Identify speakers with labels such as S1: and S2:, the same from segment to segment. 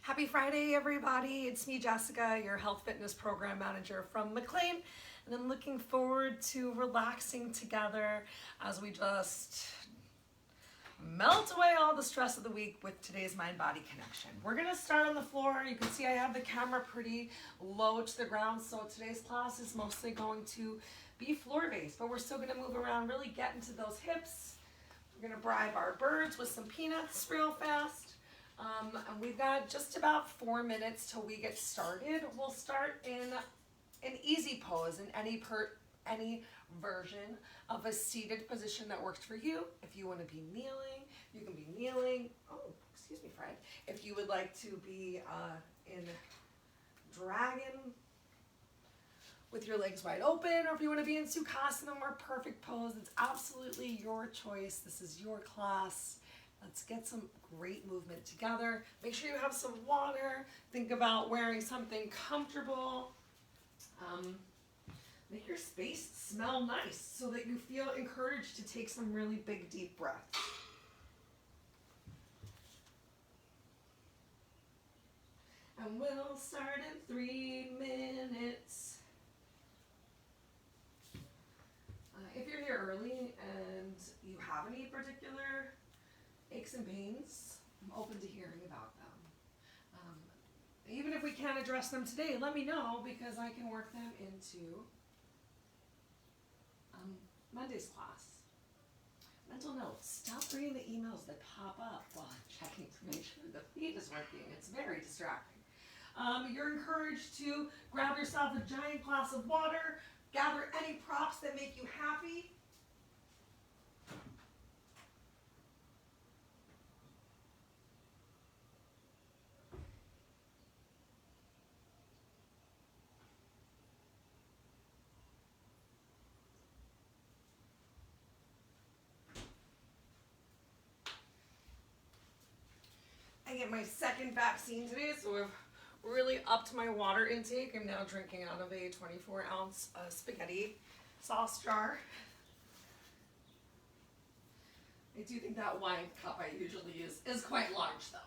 S1: Happy Friday, everybody. It's me, Jessica, your health fitness program manager from McLean, and I'm looking forward to relaxing together as we just melt away all the stress of the week with today's mind-body connection. We're gonna start on the floor. You can see I have the camera pretty low to the ground, so today's class is mostly going to be floor-based, but we're still gonna move around, really get into those hips. We're gonna bribe our birds with some peanuts real fast. And we've got just about 4 minutes till we get started. We'll start in an easy pose in any version of a seated position that works for you. If you want to be kneeling, you can be kneeling. Oh, excuse me, Fred. If you would like to be in dragon with your legs wide open, or if you want to be in Sukhasana, more perfect pose, it's absolutely your choice. This is your class. Let's get some great movement together. Make sure you have some water. Think about wearing something comfortable. Make your space smell nice so that you feel encouraged to take some really big, deep breaths. And we'll start in 3 minutes. If you're here early and you have any particular aches and pains, I'm open to hearing about them. Even if we can't address them today, let me know because I can work them into Monday's class. Mental notes, stop reading the emails that pop up while I'm checking to make sure the feed is working. It's very distracting. You're encouraged to grab yourself a giant glass of water, gather any props that make you happy. I get my second vaccine today, so I've really upped my water intake. I'm now drinking out of a 24-ounce spaghetti sauce jar. I do think that wine cup I usually use is quite large though.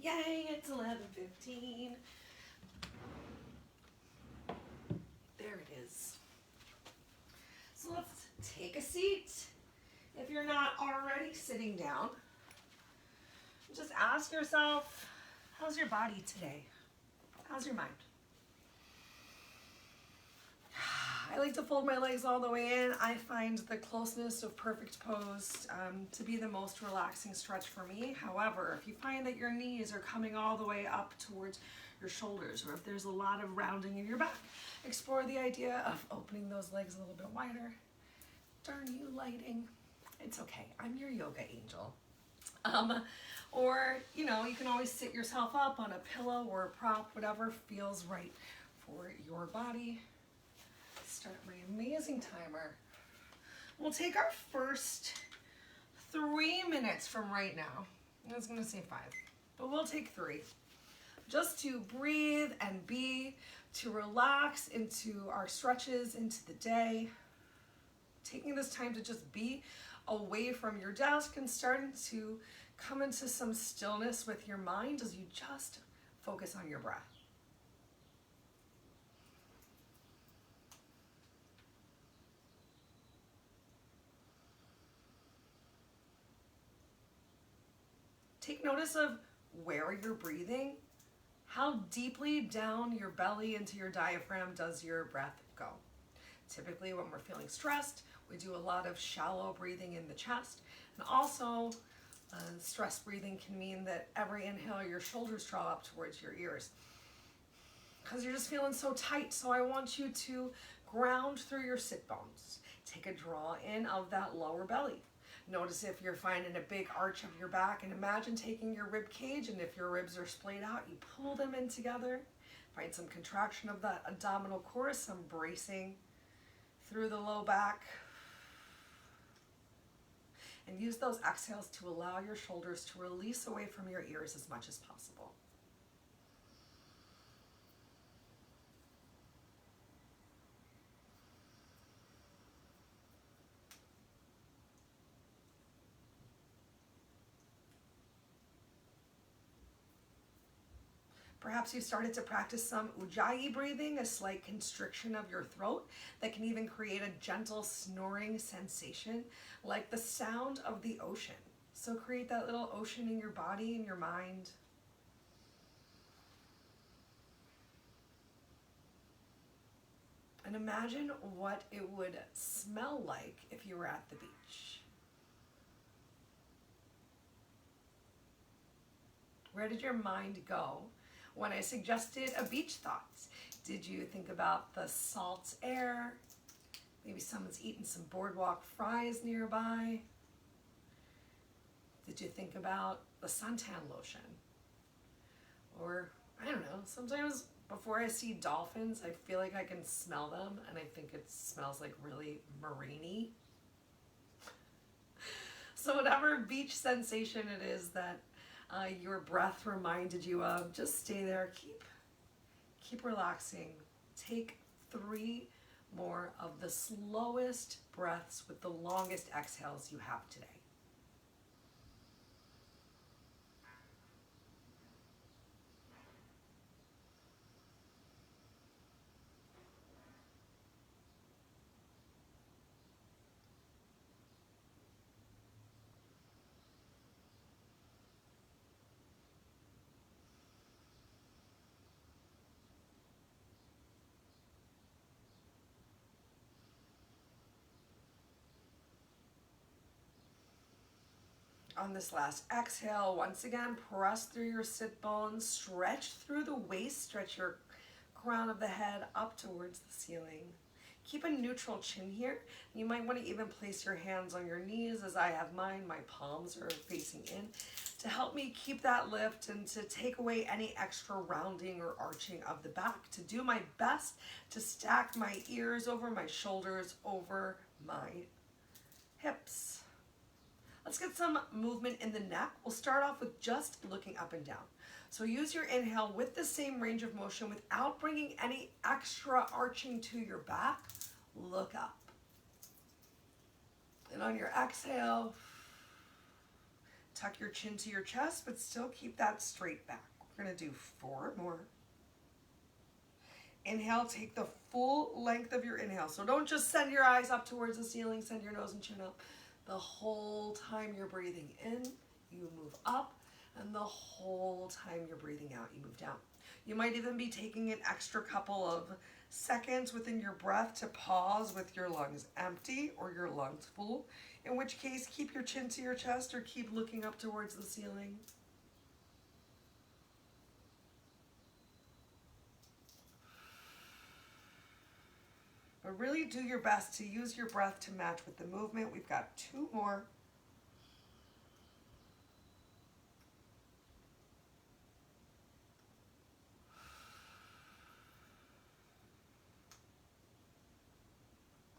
S1: Yay, it's 11:15. There it is. So let's take a seat. If you're not already sitting down, just ask yourself, how's your body today? How's your mind? I like to fold my legs all the way in. I find the closeness of perfect pose to be the most relaxing stretch for me. However, if you find that your knees are coming all the way up towards your shoulders, or if there's a lot of rounding in your back, explore the idea of opening those legs a little bit wider. Darn you, lighting. It's okay. I'm your yoga angel. Or, you can always sit yourself up on a pillow or a prop, whatever feels right for your body. Start my amazing timer. We'll take our first 3 minutes from right now. I was gonna say 5, but we'll take 3. just to breathe and be, to relax into our stretches into the day. Taking this time to just be away from your desk and starting to come into some stillness with your mind as you just focus on your breath. Take notice of where you're breathing. How deeply down your belly into your diaphragm does your breath go? Typically when we're feeling stressed, we do a lot of shallow breathing in the chest. And also, stress breathing can mean that every inhale, your shoulders draw up towards your ears because you're just feeling so tight. So I want you to ground through your sit bones. Take a draw in of that lower belly. Notice if you're finding a big arch of your back, and imagine taking your rib cage, and if your ribs are splayed out, you pull them in together. Find some contraction of that abdominal core, some bracing through the low back. And use those exhales to allow your shoulders to release away from your ears as much as possible. Perhaps you've started to practice some ujjayi breathing, a slight constriction of your throat that can even create a gentle snoring sensation, like the sound of the ocean. So create that little ocean in your body and your mind. And imagine what it would smell like if you were at the beach. Where did your mind go when I suggested a beach thought? Did you think about the salt air? Maybe someone's eating some boardwalk fries nearby. Did you think about the suntan lotion? Or, I don't know, sometimes before I see dolphins, I feel like I can smell them, and I think it smells like really marine-y. So whatever beach sensation it is that your breath reminded you of, just stay there, keep relaxing. Take 3 more of the slowest breaths with the longest exhales you have today. On this last exhale, once again, press through your sit bones, stretch through the waist, stretch your crown of the head up towards the ceiling. Keep a neutral chin here. You might want to even place your hands on your knees as I have mine. My palms are facing in to help me keep that lift and to take away any extra rounding or arching of the back, to do my best to stack my ears over my shoulders, over my hips. Let's get some movement in the neck. We'll start off with just looking up and down. So use your inhale with the same range of motion without bringing any extra arching to your back. Look up. And on your exhale, tuck your chin to your chest, but still keep that straight back. We're going to do 4 more. Inhale, take the full length of your inhale. So don't just send your eyes up towards the ceiling, send your nose and chin up. The whole time you're breathing in, you move up, and the whole time you're breathing out, you move down. You might even be taking an extra couple of seconds within your breath to pause with your lungs empty or your lungs full, in which case keep your chin to your chest or keep looking up towards the ceiling. But really do your best to use your breath to match with the movement. We've got 2 more.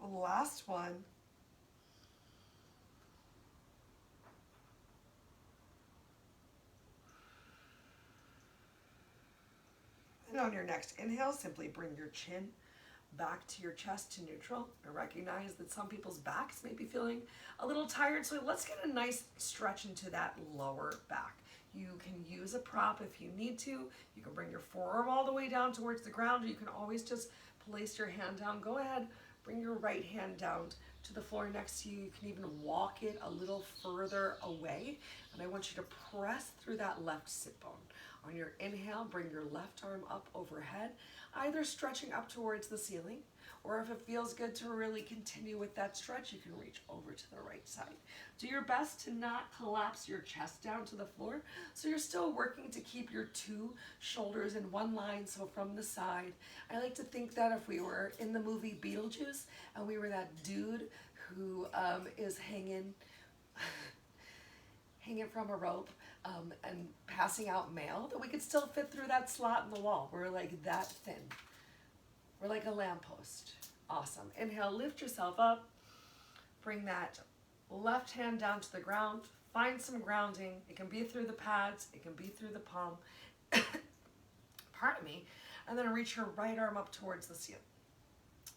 S1: The last one. And on your next inhale, simply bring your chin back to your chest to neutral. I recognize that some people's backs may be feeling a little tired, so let's get a nice stretch into that lower back. You can use a prop if you need to. You can bring your forearm all the way down towards the ground, or you can always just place your hand down. Go ahead, bring your right hand down to the floor next to you. You can even walk it a little further away. And I want you to press through that left sit bone. On your inhale, bring your left arm up overhead, either stretching up towards the ceiling, or if it feels good to really continue with that stretch, you can reach over to the right side. Do your best to not collapse your chest down to the floor, so you're still working to keep your two shoulders in one line, so from the side. I like to think that if we were in the movie Beetlejuice, and we were that dude who is hanging from a rope and passing out mail, that we could still fit through that slot in the wall. We're like that thin. We're like a lamppost. Awesome. Inhale, lift yourself up. Bring that left hand down to the ground. Find some grounding. It can be through the pads. It can be through the palm. Pardon me. And then reach your right arm up towards the ceiling.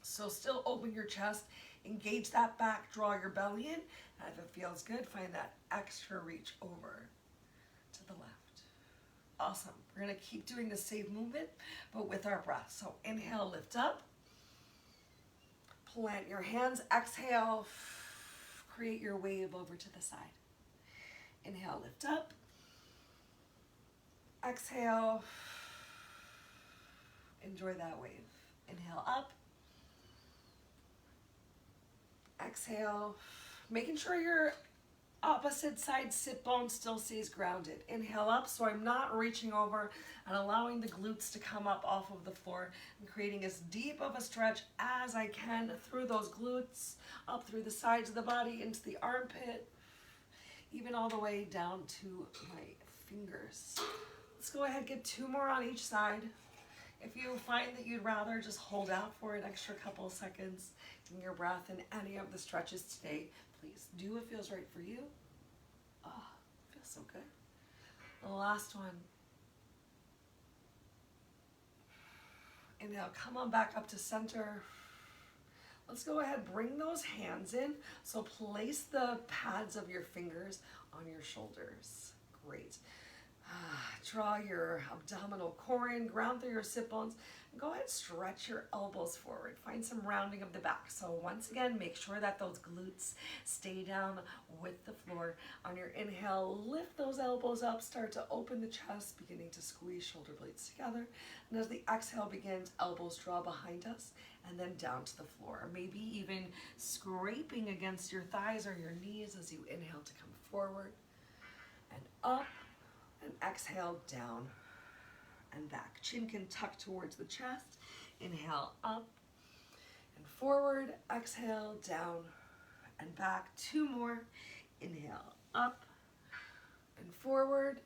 S1: So still open your chest. Engage that back. Draw your belly in. And if it feels good, find that extra reach over to the left. Awesome. We're going to keep doing the same movement, but with our breath. So inhale, lift up. Plant your hands. Exhale, create your wave over to the side. Inhale, lift up. Exhale, enjoy that wave. Inhale, up. Exhale, making sure your opposite side sit bone still stays grounded. Inhale up, so I'm not reaching over and allowing the glutes to come up off of the floor and creating as deep of a stretch as I can through those glutes, up through the sides of the body, into the armpit, even all the way down to my fingers. Let's go ahead, get two more on each side. If you find that you'd rather just hold out for an extra couple of seconds in your breath in any of the stretches today, please do what feels right for you. Oh, feels so good. The last one. Inhale, come on back up to center. Let's go ahead, bring those hands in. So place the pads of your fingers on your shoulders. Great. Draw your abdominal core in, ground through your sit bones, and go ahead, stretch your elbows forward. Find some rounding of the back. So once again, make sure that those glutes stay down with the floor. On your inhale, lift those elbows up, start to open the chest, beginning to squeeze shoulder blades together. And as the exhale begins, elbows draw behind us and then down to the floor. Maybe even scraping against your thighs or your knees as you inhale to come forward and up. And exhale, down and back. Chin can tuck towards the chest. Inhale, up and forward. Exhale, down and back. Two more. Inhale, up and forward.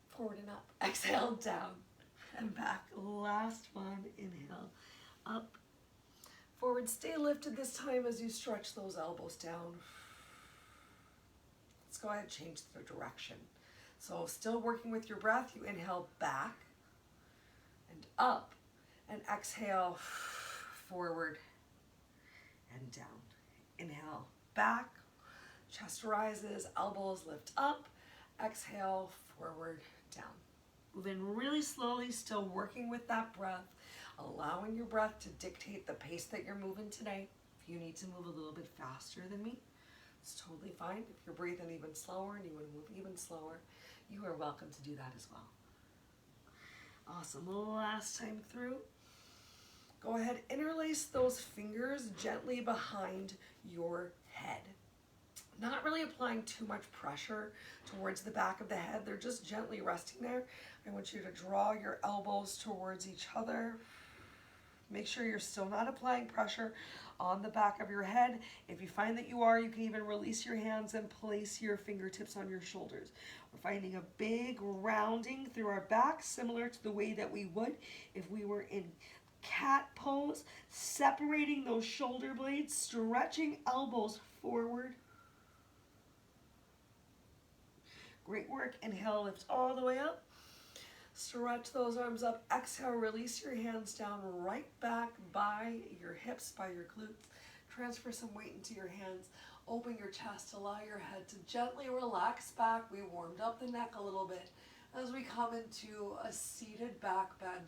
S1: Forward and up. Exhale, down and back. Last one. Inhale, up, forward. Stay lifted this time as you stretch those elbows down. Let's go ahead and change the direction. So still working with your breath, you inhale back and up, and exhale forward and down. Inhale back, chest rises, elbows lift up, exhale forward, down. Moving really slowly, still working with that breath, allowing your breath to dictate the pace that you're moving today. If you need to move a little bit faster than me, it's totally fine. If you're breathing even slower and you want to move even slower, you are welcome to do that as well. Awesome. Last time through. Go ahead, interlace those fingers gently behind your head. Not really applying too much pressure towards the back of the head. They're just gently resting there. I want you to draw your elbows towards each other. Make sure you're still not applying pressure on the back of your head. If you find that you are, you can even release your hands and place your fingertips on your shoulders. We're finding a big rounding through our back, similar to the way that we would if we were in cat pose, separating those shoulder blades, stretching elbows forward. Great work. Inhale, lift all the way up. Stretch those arms up. Exhale, release your hands down right back by your hips, by your glutes. Transfer some weight into your hands. Open your chest. Allow your head to gently relax back. We warmed up the neck a little bit as we come into a seated back bend.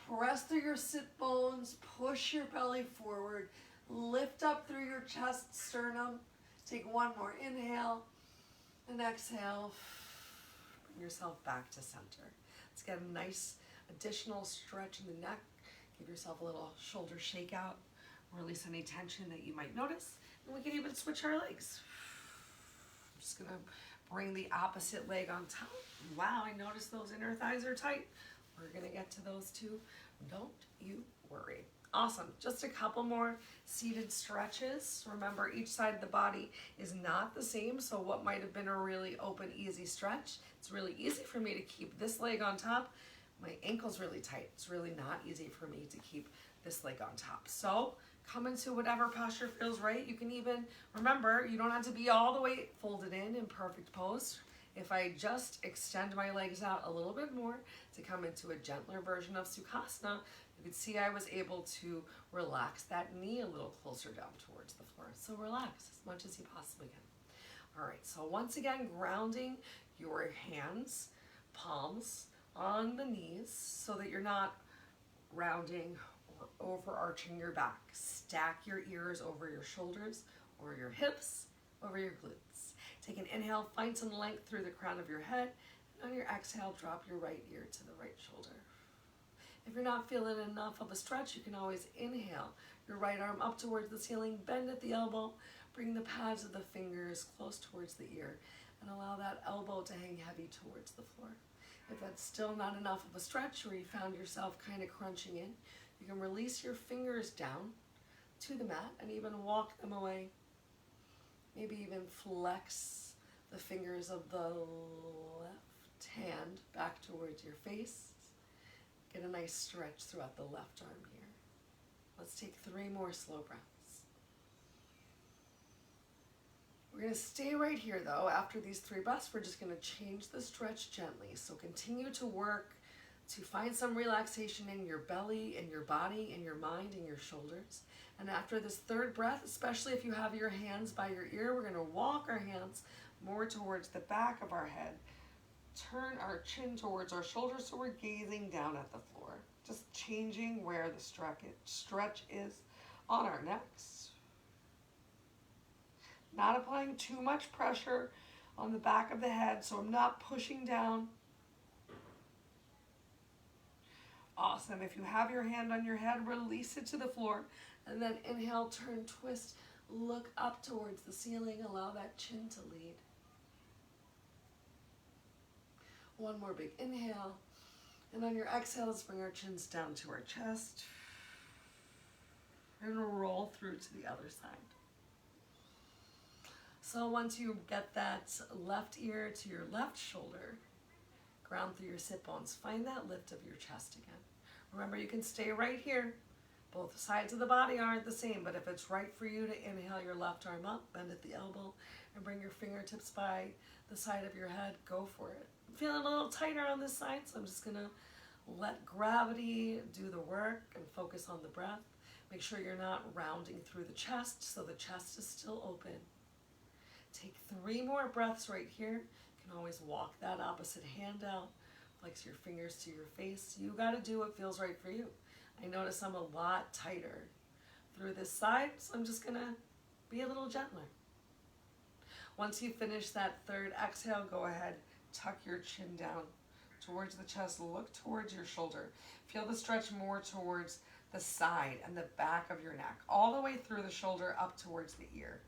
S1: Press through your sit bones. Push your belly forward. Lift up through your chest, sternum. Take one more inhale and exhale. Bring yourself back to center. Let's get a nice additional stretch in the neck. Give yourself a little shoulder shake out. Release any tension that you might notice. And we can even switch our legs. I'm just gonna bring the opposite leg on top. Wow, I noticed those inner thighs are tight. We're gonna get to those too. Don't you worry. Awesome, just a couple more seated stretches. Remember, each side of the body is not the same, so what might have been a really open, easy stretch, it's really easy for me to keep this leg on top. My ankle's really tight. It's really not easy for me to keep this leg on top. So come into whatever posture feels right. You can even, remember, you don't have to be all the way folded in perfect pose. If I just extend my legs out a little bit more to come into a gentler version of Sukhasana, you can see I was able to relax that knee a little closer down towards the floor. So relax as much as you possibly can. All right, so once again, grounding your hands, palms on the knees so that you're not rounding or overarching your back. Stack your ears over your shoulders or your hips over your glutes. Take an inhale, find some length through the crown of your head, and on your exhale, drop your right ear to the right shoulder. If you're not feeling enough of a stretch, you can always inhale your right arm up towards the ceiling, bend at the elbow, bring the pads of the fingers close towards the ear, and allow that elbow to hang heavy towards the floor. If that's still not enough of a stretch, or you found yourself kind of crunching in, you can release your fingers down to the mat and even walk them away. Maybe even flex the fingers of the left hand back towards your face. Get a nice stretch throughout the left arm here. Let's take 3 more slow breaths. We're going to stay right here though. After these 3 breaths, we're just going to change the stretch gently. So continue to work to find some relaxation in your belly, in your body, in your mind, in your shoulders. And after this 3rd breath, especially if you have your hands by your ear, we're going to walk our hands more towards the back of our head. Turn our chin towards our shoulders so we're gazing down at the floor. Just changing where the stretch is on our necks. Not applying too much pressure on the back of the head, so I'm not pushing down. Awesome. If you have your hand on your head, release it to the floor. And then inhale, turn, twist, look up towards the ceiling. Allow that chin to lead. One more big inhale. And on your exhale, let's bring our chins down to our chest. And roll through to the other side. So once you get that left ear to your left shoulder, ground through your sit bones, find that lift of your chest again. Remember, you can stay right here. Both sides of the body aren't the same, but if it's right for you to inhale your left arm up, bend at the elbow, and bring your fingertips by the side of your head, go for it. I'm feeling a little tighter on this side, so I'm just gonna let gravity do the work and focus on the breath. Make sure you're not rounding through the chest, so the chest is still open. Take 3 more breaths right here. You can always walk that opposite hand out. Flex your fingers to your face. You gotta do what feels right for you. I notice I'm a lot tighter through this side, so I'm just gonna be a little gentler. Once you finish that 3rd exhale, go ahead, tuck your chin down towards the chest, look towards your shoulder. Feel the stretch more towards the side and the back of your neck, all the way through the shoulder up towards the ear.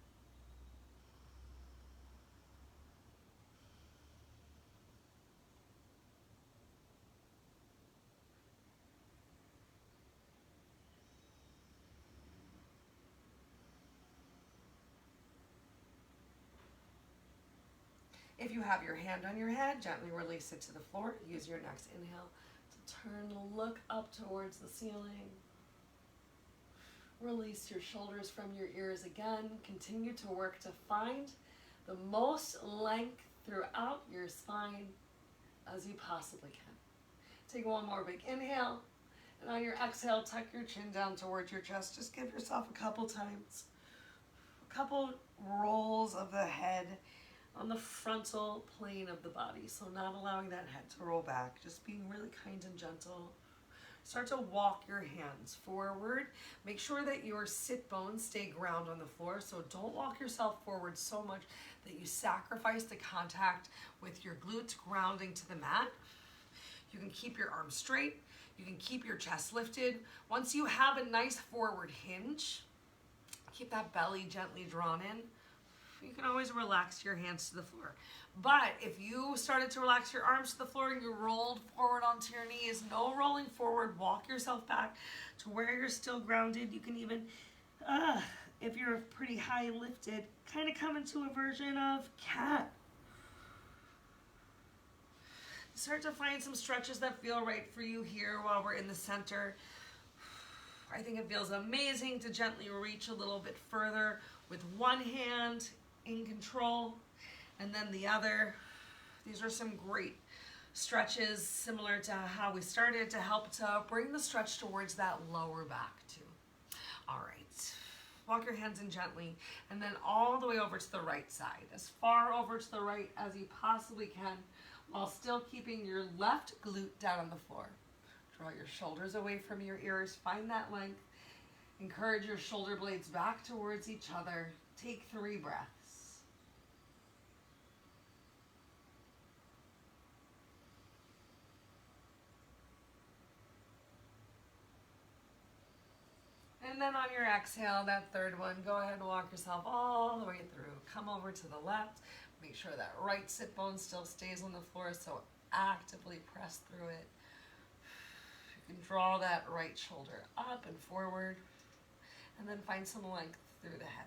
S1: If you have your hand on your head, gently release it to the floor. Use your next inhale to turn, look up towards the ceiling. Release your shoulders from your ears again. Continue to work to find the most length throughout your spine as you possibly can. Take one more big inhale. And on your exhale, tuck your chin down towards your chest. Just give yourself a couple times. A couple rolls of the head on the frontal plane of the body. So not allowing that head to roll back. Just being really kind and gentle. Start to walk your hands forward. Make sure that your sit bones stay ground on the floor. So don't walk yourself forward so much that you sacrifice the contact with your glutes grounding to the mat. You can keep your arms straight. You can keep your chest lifted. Once you have a nice forward hinge, keep that belly gently drawn in. You can always relax your hands to the floor. But if you started to relax your arms to the floor and you rolled forward onto your knees, no rolling forward, walk yourself back to where you're still grounded. You can even, if you're pretty high lifted, kind of come into a version of cat. Start to find some stretches that feel right for you here while we're in the center. I think it feels amazing to gently reach a little bit further with one hand in control and then the other. These are some great stretches similar to how we started to help to bring the stretch towards that lower back too. All right, walk your hands in gently and then all the way over to the right side, as far over to the right as you possibly can, while still keeping your left glute down on the floor. Draw your shoulders away from your ears, find that length. Encourage your shoulder blades back towards each other. Take 3 breaths. And then on your exhale, that third one, go ahead and walk yourself all the way through. Come over to the left. Make sure that right sit bone still stays on the floor, so actively press through it. You can draw that right shoulder up and forward, and then find some length through the head.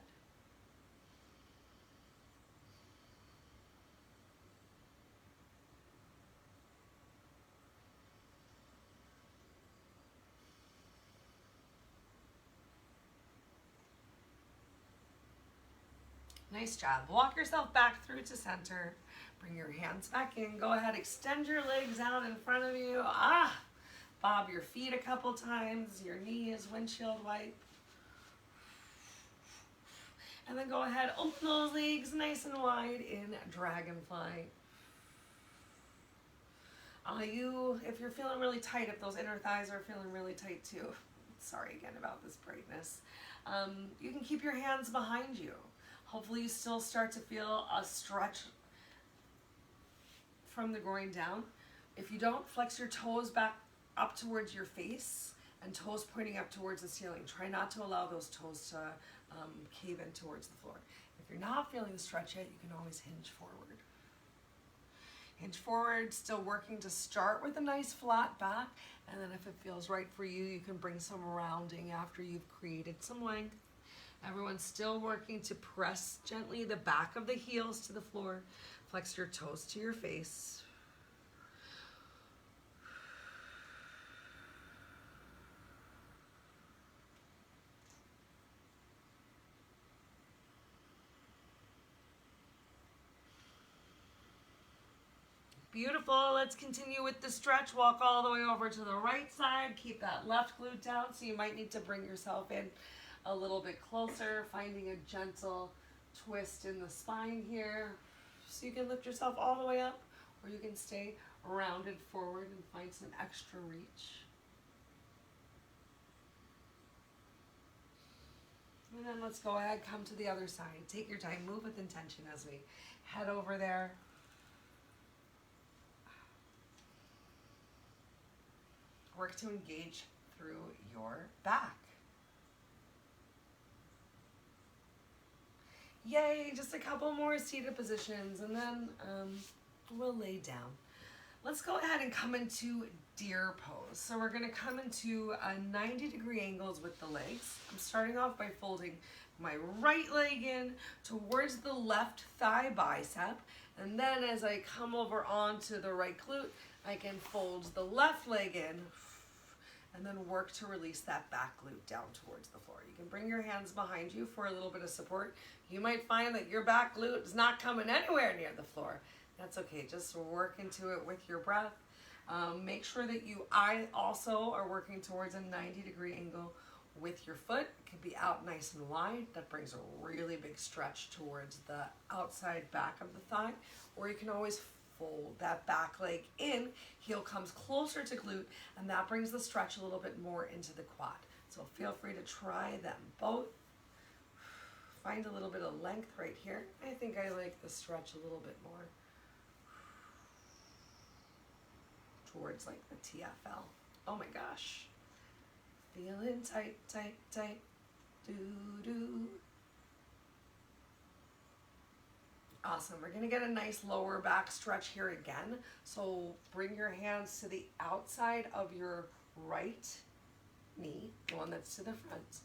S1: Nice job. Walk yourself back through to center. Bring your hands back in. Go ahead, extend your legs out in front of you. Bob your feet a couple times. Your knees, windshield wipe. And then go ahead, open those legs nice and wide in dragonfly. If you're feeling really tight, if those inner thighs are feeling really tight too, sorry again about this brightness, you can keep your hands behind you. Hopefully you still start to feel a stretch from the groin down. If you don't, flex your toes back up towards your face and toes pointing up towards the ceiling. Try not to allow those toes to cave in towards the floor. If you're not feeling the stretch yet, you can always hinge forward. Hinge forward, still working to start with a nice flat back, and then if it feels right for you, you can bring some rounding after you've created some length. Everyone's still working to press gently the back of the heels to the floor. Flex your toes to your face. Beautiful. Let's continue with the stretch. Walk all the way over to the right side. Keep that left glute down, so you might need to bring yourself in a little bit closer, finding a gentle twist in the spine here. So you can lift yourself all the way up, or you can stay rounded forward and find some extra reach. And then let's go ahead, come to the other side. Take your time, move with intention as we head over there. Work to engage through your back. Yay, just a couple more seated positions and then we'll lay down. Let's go ahead and come into deer pose. So we're gonna come into 90-degree angles with the legs. I'm starting off by folding my right leg in towards the left thigh bicep. And then as I come over onto the right glute, I can fold the left leg in and then work to release that back glute down towards the floor. You can bring your hands behind you for a little bit of support. You might find that your back glute is not coming anywhere near the floor. That's okay, just work into it with your breath. Make sure that I also are working towards a 90-degree angle with your foot. It can be out nice and wide. That brings a really big stretch towards the outside back of the thigh. Or you can always fold that back leg in, heel comes closer to glute, and that brings the stretch a little bit more into the quad. So feel free to try them both. Find a little bit of length right here. I think I like the stretch a little bit more towards like the TFL. Oh my gosh. Feeling tight, tight, tight. Doo-doo. Awesome. We're going to get a nice lower back stretch here again. So bring your hands to the outside of your right knee, the one that's to the front.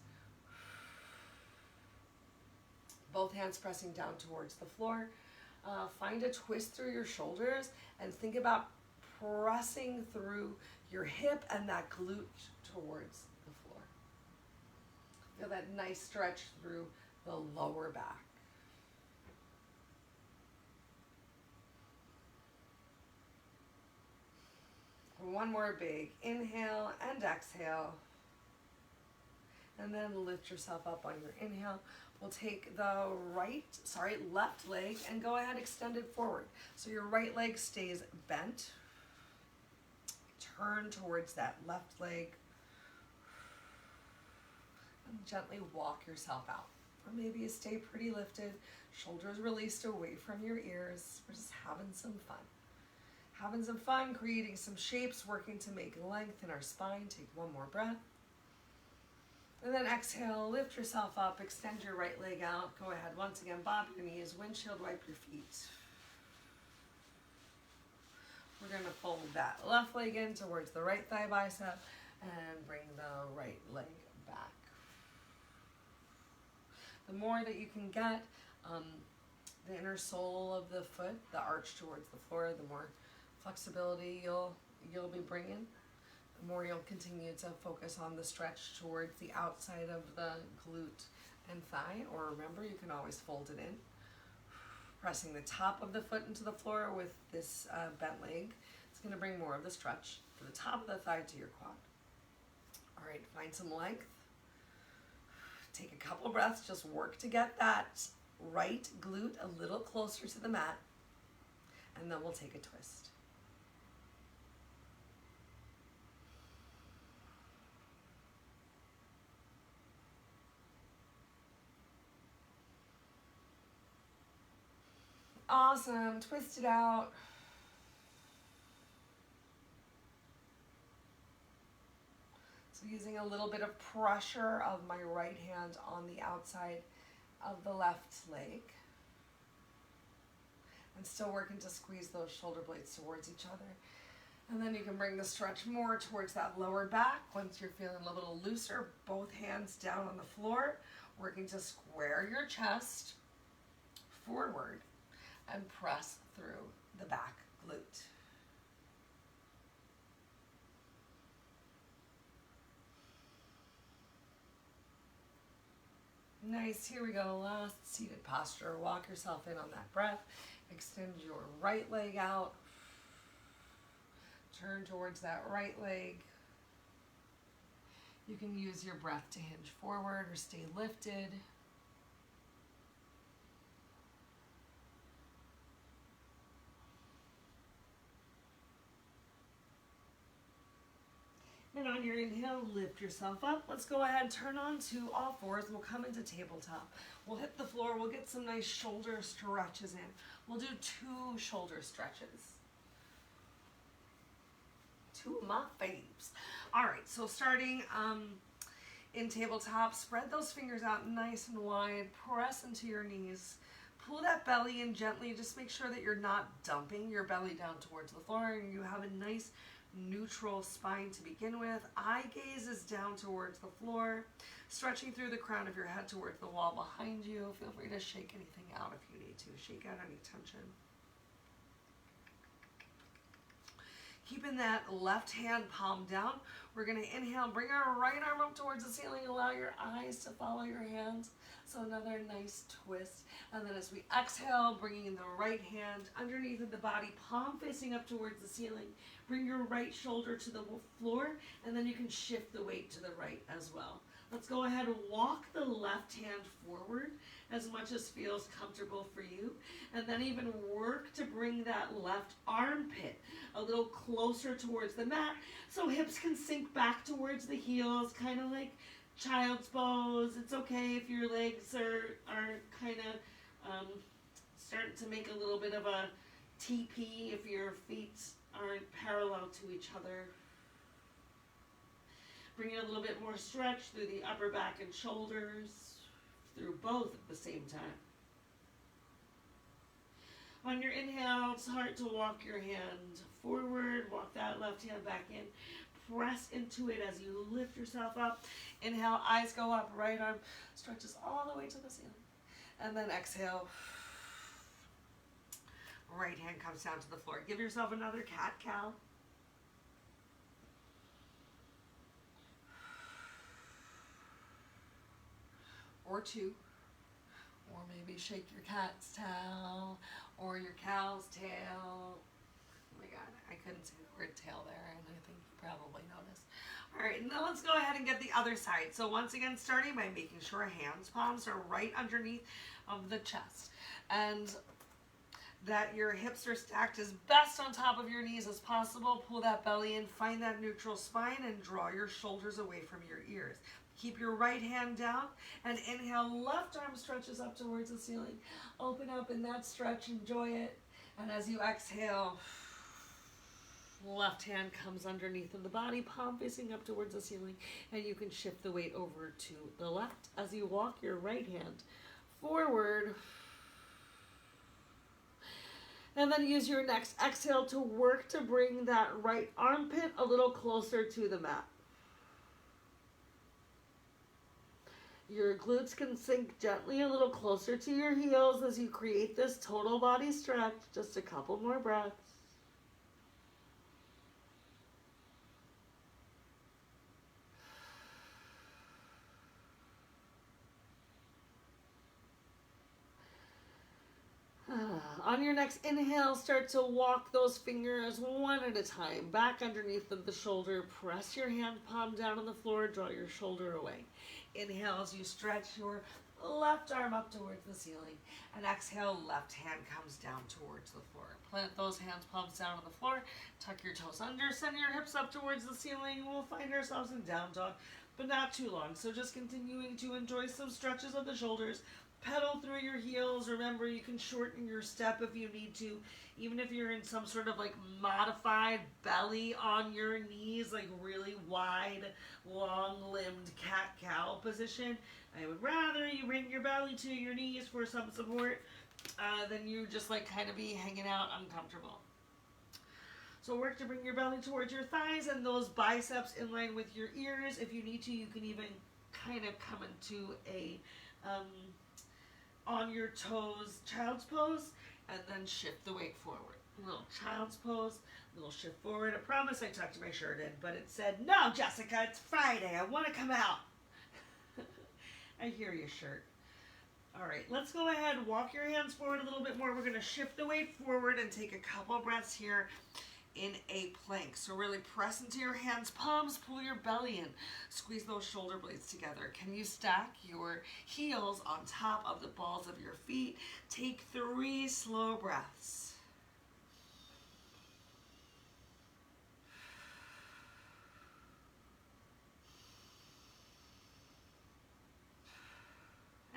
S1: Both hands pressing down towards the floor. Find a twist through your shoulders and think about pressing through your hip and that glute towards the floor. Feel that nice stretch through the lower back. One more big inhale and exhale. And then lift yourself up on your inhale. We'll take the left leg and go ahead, extend it forward. So your right leg stays bent. Turn towards that left leg. And gently walk yourself out. Or maybe you stay pretty lifted, shoulders released away from your ears. We're just having some fun. Having some fun, creating some shapes, working to make length in our spine. Take one more breath. And then exhale, lift yourself up, extend your right leg out. Go ahead, once again, bob your knees, windshield wipe your feet. We're gonna fold that left leg in towards the right thigh bicep and bring the right leg back. The more that you can get the inner sole of the foot, the arch towards the floor, the more flexibility you'll be bringing. The more you'll continue to focus on the stretch towards the outside of the glute and thigh, or remember, you can always fold it in. Pressing the top of the foot into the floor with this bent leg. It's gonna bring more of the stretch to the top of the thigh to your quad. All right, find some length. Take a couple breaths, just work to get that right glute a little closer to the mat, and then we'll take a twist. Awesome, twist it out. So using a little bit of pressure of my right hand on the outside of the left leg. And still working to squeeze those shoulder blades towards each other. And then you can bring the stretch more towards that lower back. Once you're feeling a little looser, both hands down on the floor, working to square your chest forward and press through the back glute. Nice, here we go, last seated posture. Walk yourself in on that breath. Extend your right leg out. Turn towards that right leg. You can use your breath to hinge forward or stay lifted. And on your inhale, lift yourself up. Let's go ahead, turn on to all fours. We'll come into tabletop. We'll hit the floor. We'll get some nice shoulder stretches in. We'll do 2 shoulder stretches. 2 of my faves. All right, so starting in tabletop, spread those fingers out nice and wide. Press into your knees. Pull that belly in gently. Just make sure that you're not dumping your belly down towards the floor and you have a nice neutral spine to begin with. Eye gaze is down towards the floor, stretching through the crown of your head towards the wall behind you. Feel free to shake anything out if you need to. Shake out any tension. Keeping that left hand palm down, We're going to inhale, bring our right arm up towards the ceiling, allow your eyes to follow your hands. So another nice twist. And then as we exhale, bringing the right hand underneath of the body, palm facing up towards the ceiling. Bring your right shoulder to the floor, and then you can shift the weight to the right as well. Let's go ahead and walk the left hand forward as much as feels comfortable for you. And then even work to bring that left armpit a little closer towards the mat so hips can sink back towards the heels, kind of like child's pose. It's okay if your legs are kind of starting to make a little bit of a TP if your feet aren't parallel to each other. Bring in a little bit more stretch through the upper back and shoulders, through both at the same time. On your inhale, start to walk your hand forward, walk that left hand back in. Press into it as you lift yourself up. Inhale, eyes go up, right arm stretches all the way to the ceiling. And then exhale, right hand comes down to the floor. Give yourself another cat-cow. Or two. Or maybe shake your cat's tail or your cow's tail. Oh my God, I couldn't say the word tail there, and I think you probably noticed. All right, now let's go ahead and get the other side. So once again, starting by making sure hands, palms are right underneath of the chest, and that your hips are stacked as best on top of your knees as possible. Pull that belly in, find that neutral spine, and draw your shoulders away from your ears. Keep your right hand down, and inhale, left arm stretches up towards the ceiling. Open up in that stretch, enjoy it. And as you exhale, left hand comes underneath of the body, palm facing up towards the ceiling, and you can shift the weight over to the left as you walk your right hand forward. And then use your next exhale to work to bring that right armpit a little closer to the mat. Your glutes can sink gently a little closer to your heels as you create this total body stretch. Just a couple more breaths. On your next inhale, start to walk those fingers one at a time back underneath of the shoulder. Press your hand palm down on the floor, draw your shoulder away. Inhale as you stretch your left arm up towards the ceiling, and exhale, left hand comes down towards the floor. Plant those hands palms down on the floor, tuck your toes under, send your hips up towards the ceiling. We'll find ourselves in down dog, but not too long. So just continuing to enjoy some stretches of the shoulders. Pedal through your heels. Remember, you can shorten your step if you need to, even if you're in some sort of like modified belly on your knees, like really wide, long-limbed cat-cow position. I would rather you bring your belly to your knees for some support than you just like kind of be hanging out uncomfortable. So work to bring your belly towards your thighs and those biceps in line with your ears. If you need to, you can even kind of come into a on your toes child's pose, and then shift the weight forward. A little child's pose, a little shift forward. I promise I tucked my shirt in, but it said, "No, Jessica, it's Friday. I want to come out." I hear you, shirt. All right, let's go ahead, walk your hands forward a little bit more. We're going to shift the weight forward and take a couple breaths here in a plank. So really press into your hands, palms, pull your belly in, squeeze those shoulder blades together. Can you stack your heels on top of the balls of your feet? Take 3 slow breaths.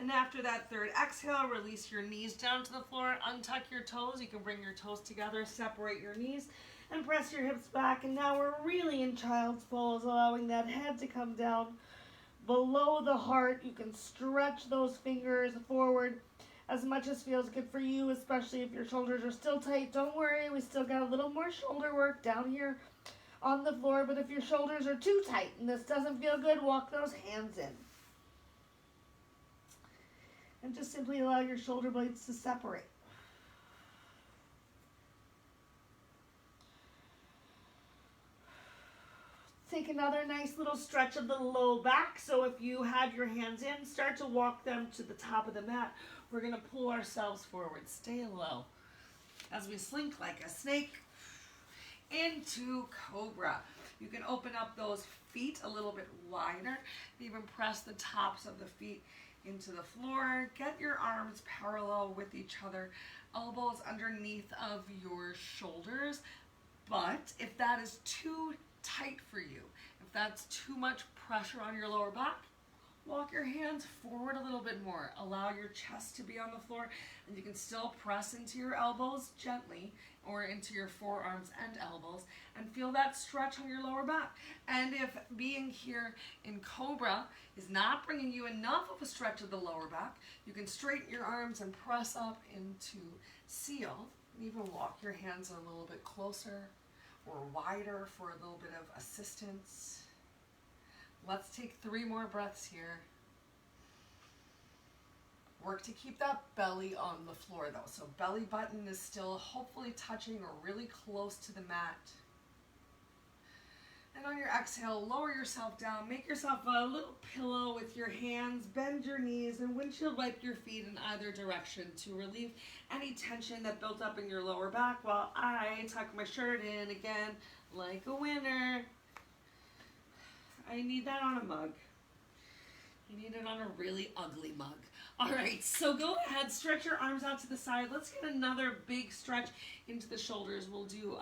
S1: And after that third exhale, release your knees down to the floor, untuck your toes. You can bring your toes together, separate your knees, and press your hips back. And now we're really in child's pose, allowing that head to come down below the heart. You can stretch those fingers forward as much as feels good for you, especially if your shoulders are still tight. Don't worry, we still got a little more shoulder work down here on the floor. But if your shoulders are too tight and this doesn't feel good, walk those hands in. And just simply allow your shoulder blades to separate.
S2: Take another nice little stretch of the low back. So if you have your hands in, start to walk them to the top of the mat. We're going to pull ourselves forward. Stay low as we slink like a snake into Cobra. You can open up those feet a little bit wider. Even press the tops of the feet into the floor. Get your arms parallel with each other. Elbows underneath of your shoulders. But if that is too tight for you, if that's too much pressure on your lower back, walk your hands forward a little bit more. Allow your chest to be on the floor, and you can still press into your elbows gently or into your forearms and elbows and feel that stretch on your lower back. And if being here in Cobra is not bringing you enough of a stretch of the lower back, you can straighten your arms and press up into Seal. And even walk your hands a little bit closer or wider for a little bit of assistance. Let's take 3 more breaths here. Work to keep that belly on the floor though. So belly button is still hopefully touching or really close to the mat. And on your exhale, lower yourself down. Make yourself a little pillow with your hands. Bend your knees and windshield wipe your feet in either direction to relieve any tension that built up in your lower back while I tuck my shirt in again like a winner. I need that on a mug. You need it on a really ugly mug. All right, so go ahead, stretch your arms out to the side. Let's get another big stretch into the shoulders. We'll do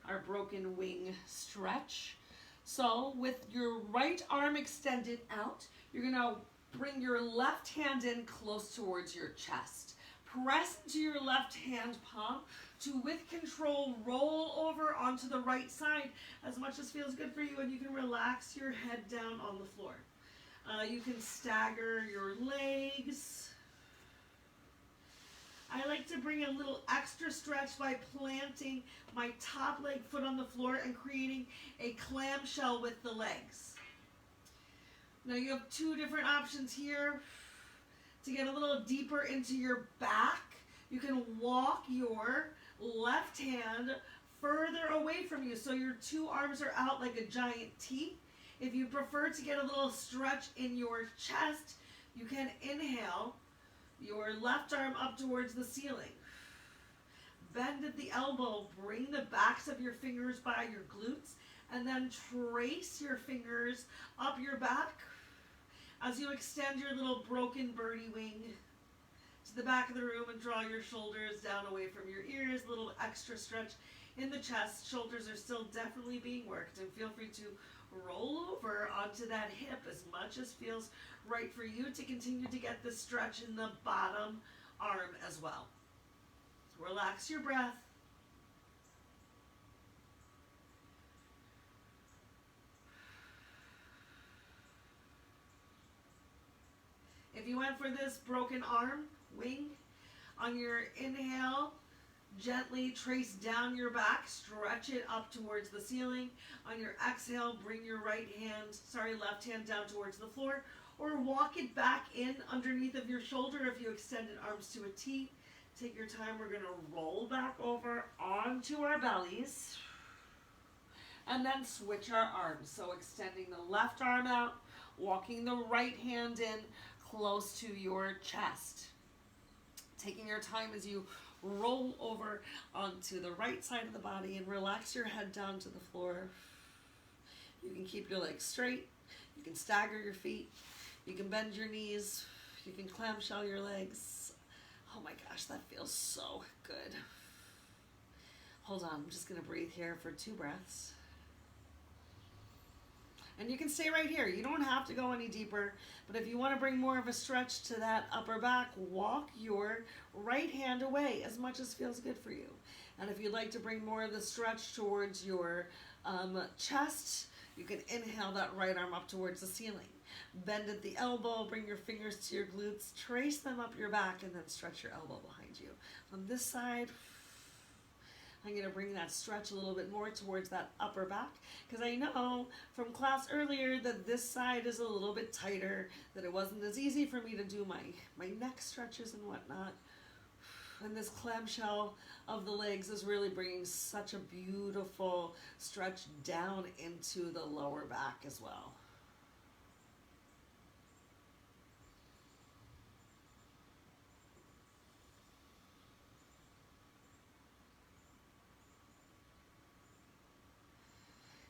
S2: our broken wing stretch. So with your right arm extended out, you're gonna bring your left hand in close towards your chest. Press into your left hand palm to, with control, roll over onto the right side as much as feels good for you, and you can relax your head down on the floor. You can stagger your legs. I like to bring a little extra stretch by planting my top leg foot on the floor and creating a clam shell with the legs. Now you have 2 different options here. To get a little deeper into your back, you can walk your left hand further away from you so your 2 arms are out like a giant T. If you prefer to get a little stretch in your chest, you can inhale your left arm up towards the ceiling. Bend at the elbow, bring the backs of your fingers by your glutes, and then trace your fingers up your back as you extend your little broken birdie wing to the back of the room and draw your shoulders down away from your ears. A little extra stretch in the chest. Shoulders are still definitely being worked, and feel free to roll over onto that hip as much as feels right for you to continue to get the stretch in the bottom arm as well. Relax your breath. If you went for this broken arm wing, on your inhale, gently trace down your back, stretch it up towards the ceiling. On your exhale, bring your left hand down towards the floor, or walk it back in underneath of your shoulder if you extended arms to a T. Take your time. We're going to roll back over onto our bellies and then switch our arms. So extending the left arm out, walking the right hand in close to your chest. Taking your time as you roll over onto the right side of the body and relax your head down to the floor. You can keep your legs straight. You can stagger your feet. You can bend your knees. You can clamshell your legs. Oh my gosh, that feels so good. Hold on, I'm just gonna breathe here for 2 breaths. And you can stay right here. You don't have to go any deeper, but if you want to bring more of a stretch to that upper back, walk your right hand away as much as feels good for you. And if you'd like to bring more of the stretch towards your chest, you can inhale that right arm up towards the ceiling. Bend at the elbow, bring your fingers to your glutes, trace them up your back, and then stretch your elbow behind you. On this side, I'm going to bring that stretch a little bit more towards that upper back, because I know from class earlier that this side is a little bit tighter, that it wasn't as easy for me to do my neck stretches and whatnot. And this clamshell of the legs is really bringing such a beautiful stretch down into the lower back as well.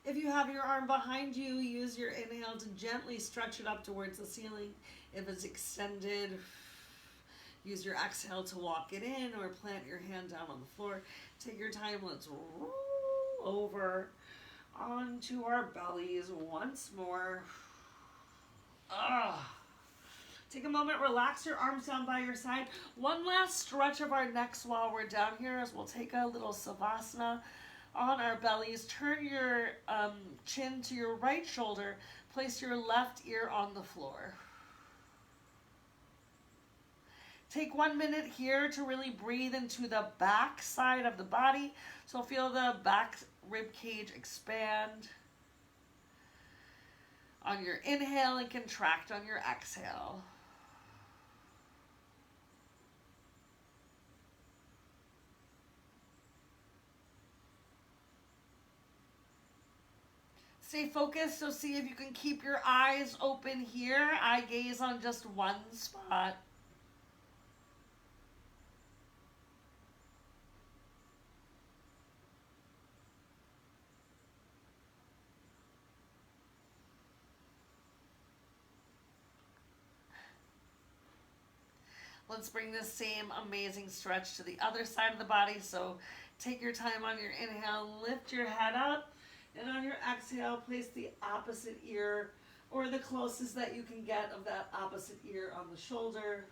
S2: If you have your arm behind you, use your inhale to gently stretch it up towards the ceiling. If it's extended, use your exhale to walk it in or plant your hand down on the floor. Take your time. Let's roll over onto our bellies once more. Take a moment, relax your arms down by your side. One last stretch of our necks while we're down here as we'll take a little Savasana on our bellies. Turn your chin to your right shoulder. Place your left ear on the floor. Take 1 minute here to really breathe into the back side of the body. So feel the back rib cage expand on your inhale and contract on your exhale. Stay focused, so see if you can keep your eyes open here. Eye gaze on just one spot. Let's bring this same amazing stretch to the other side of the body. So take your time on your inhale, lift your head up. And on your exhale, place the opposite ear or the closest that you can get of that opposite ear on the shoulder.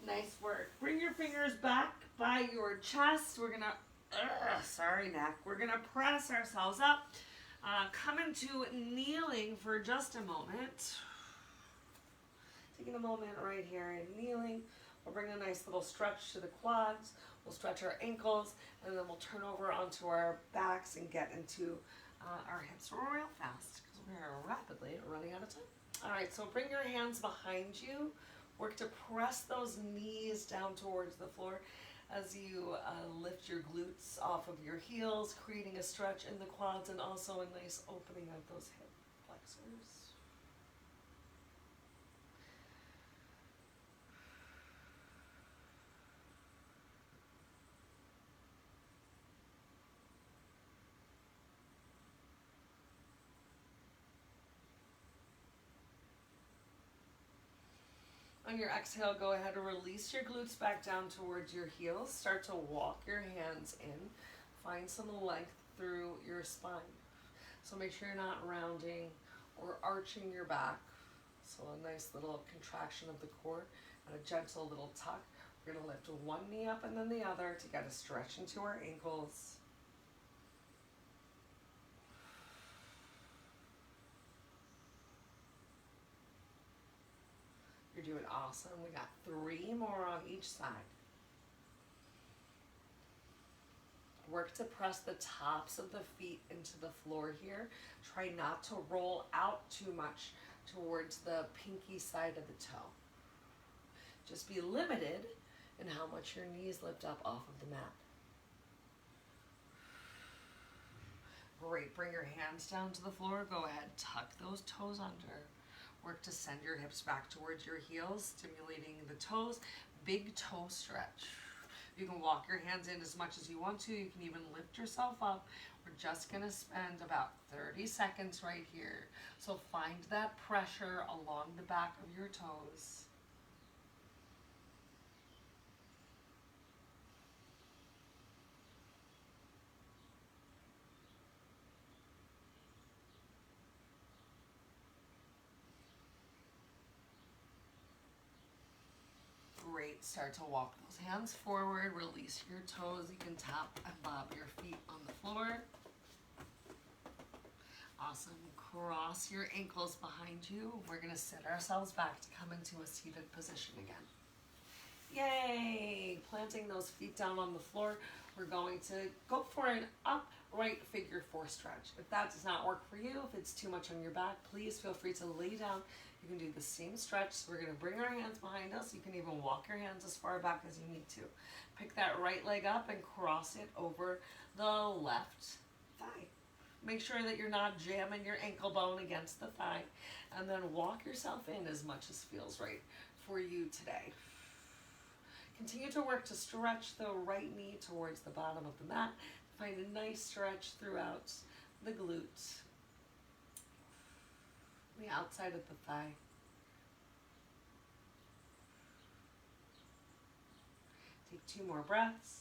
S2: Nice work. Bring your fingers back by your chest. We're gonna, sorry neck. We're gonna press ourselves up. Come into kneeling for just a moment. Taking a moment right here in kneeling. We'll bring a nice little stretch to the quads. We'll stretch our ankles, and then we'll turn over onto our backs and get into our hips real fast because we're rapidly running out of time. All right, so bring your hands behind you. Work to press those knees down towards the floor as you lift your glutes off of your heels, creating a stretch in the quads and also a nice opening of those hip flexors. On your exhale, go ahead and release your glutes back down towards your heels. Start to walk your hands in. Find some length through your spine. So make sure you're not rounding or arching your back. So a nice little contraction of the core and a gentle little tuck. We're going to lift one knee up and then the other to get a stretch into our ankles. You're doing awesome. We got 3 more on each side. Work to press the tops of the feet into the floor here. Try not to roll out too much towards the pinky side of the toe. Just be limited in how much your knees lift up off of the mat. Great. Bring your hands down to the floor. Go ahead. Tuck those toes under. Work to send your hips back towards your heels, stimulating the toes. Big toe stretch.
S1: You can walk your hands in as much as you want to. You can even lift yourself up. We're just going to spend about 30 seconds right here. So find that pressure along the back of your toes. Great. Start to walk those hands forward. Release your toes. You can tap and bob your feet on the floor. Awesome. Cross your ankles behind you. We're going to sit ourselves back to come into a seated position again. Yay! Planting those feet down on the floor. We're going to go for an upright figure 4 stretch. If that does not work for you, if it's too much on your back, please feel free to lay down. You can do the same stretch. So we're going to bring our hands behind us. You can even walk your hands as far back as you need to. Pick that right leg up and cross it over the left thigh. Make sure that you're not jamming your ankle bone against the thigh. And then walk yourself in as much as feels right for you today. Continue to work to stretch the right knee towards the bottom of the mat. Find a nice stretch throughout the glutes, the outside of the thigh. Take 2 more breaths.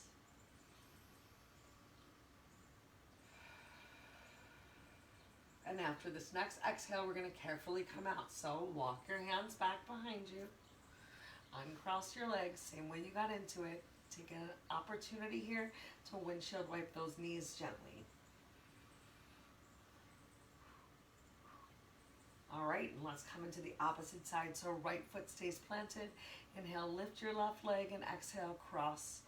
S1: And after this next exhale, we're going to carefully come out. So walk your hands back behind you. Uncross your legs, same way you got into it. Take an opportunity here to windshield wipe those knees gently. All right, and let's come into the opposite side. So right foot stays planted. Inhale, lift your left leg, and exhale, cross.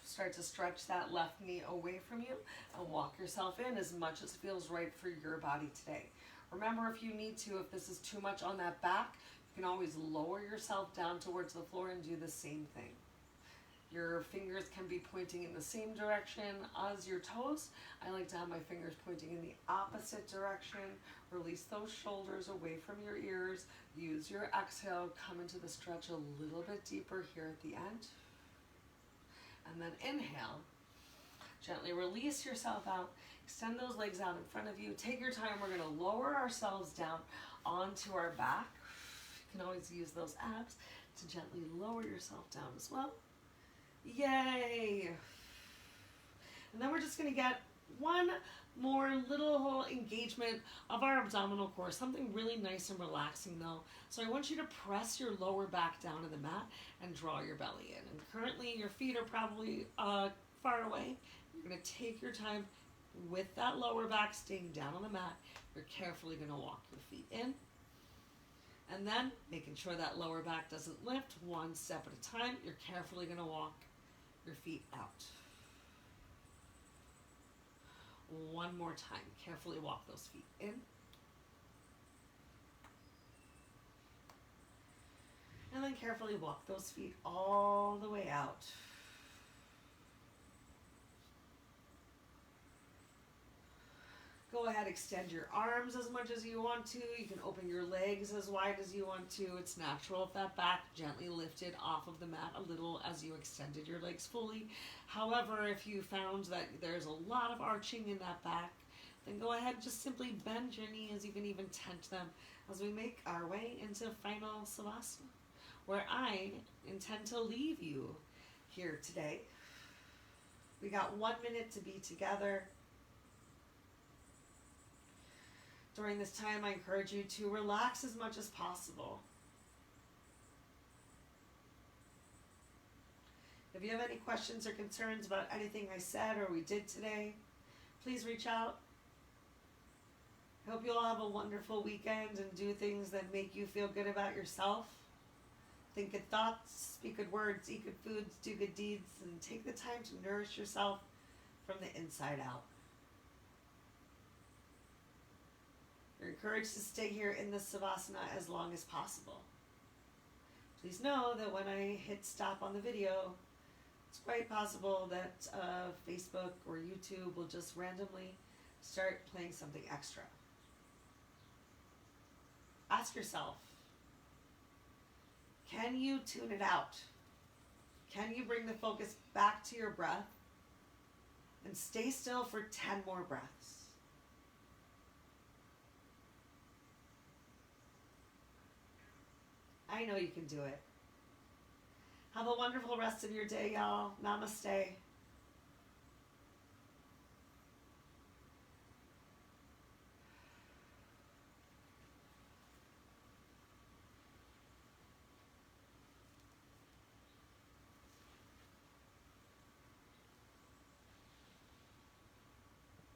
S1: Start to stretch that left knee away from you and walk yourself in as much as feels right for your body today. Remember, if you need to, if this is too much on that back, you can always lower yourself down towards the floor and do the same thing. Your fingers can be pointing in the same direction as your toes. I like to have my fingers pointing in the opposite direction. Release those shoulders away from your ears. Use your exhale. Come into the stretch a little bit deeper here at the end. And then inhale. Gently release yourself out. Extend those legs out in front of you. Take your time. We're going to lower ourselves down onto our back. You can always use those abs to gently lower yourself down as well. Yay! And then we're just going to get one more little engagement of our abdominal core, something really nice and relaxing though. So I want you to press your lower back down to the mat and draw your belly in. And currently your feet are probably far away. You're going to take your time with that lower back staying down on the mat. You're carefully going to walk your feet in. And then making sure that lower back doesn't lift, one step at a time. You're carefully going to walk your feet out. One more time. Carefully walk those feet in. And then carefully walk those feet all the way out. Go ahead, extend your arms as much as you want to. You can open your legs as wide as you want to. It's natural if that back gently lifted off of the mat a little as you extended your legs fully. However, if you found that there's a lot of arching in that back, then go ahead, just simply bend your knees. You can even tent them as we make our way into final Savasana, where I intend to leave you here today. We got 1 minute to be together. During this time, I encourage you to relax as much as possible. If you have any questions or concerns about anything I said or we did today, please reach out. I hope you all have a wonderful weekend and do things that make you feel good about yourself. Think good thoughts, speak good words, eat good foods, do good deeds, and take the time to nourish yourself from the inside out. You're encouraged to stay here in this Savasana as long as possible. Please know that when I hit stop on the video, it's quite possible that Facebook or YouTube will just randomly start playing something extra. Ask yourself, can you tune it out?
S3: Can you bring the focus back to your breath and stay still for 10 more breaths? I know you can do it. Have a wonderful rest of your day, y'all. Namaste.